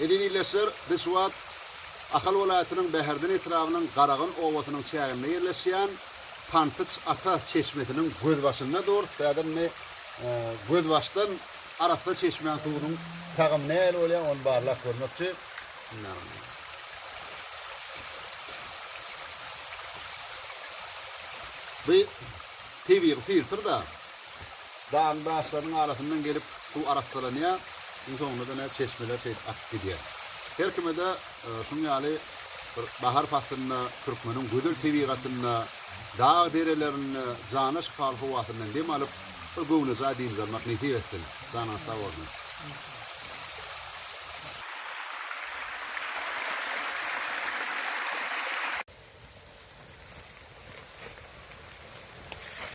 Edinileşler Beswat Akal vilayetinin Beherdin etrafının Qarağın owasynyň çäginde ýerleşýän Tantyç ata çeşmesinin gözbaşynda dur. Täzemi gözbaşdan arasda çeşmeň suwunyň tagym näle bolýan onu barlap görmekçi. Bu TV filtr da dağın başlarının arasından gelip su araştırılıyor. Sonunda da ne çeşmeler akıp gidiyor. Her kime de şunu yani bahar faslında Türkmenin güzel tabiatını, dağ derelerini, canı şifalı havasından dem alıp bu gönüze diyeceğim, magnetiğe etsin. Sana sağ olun.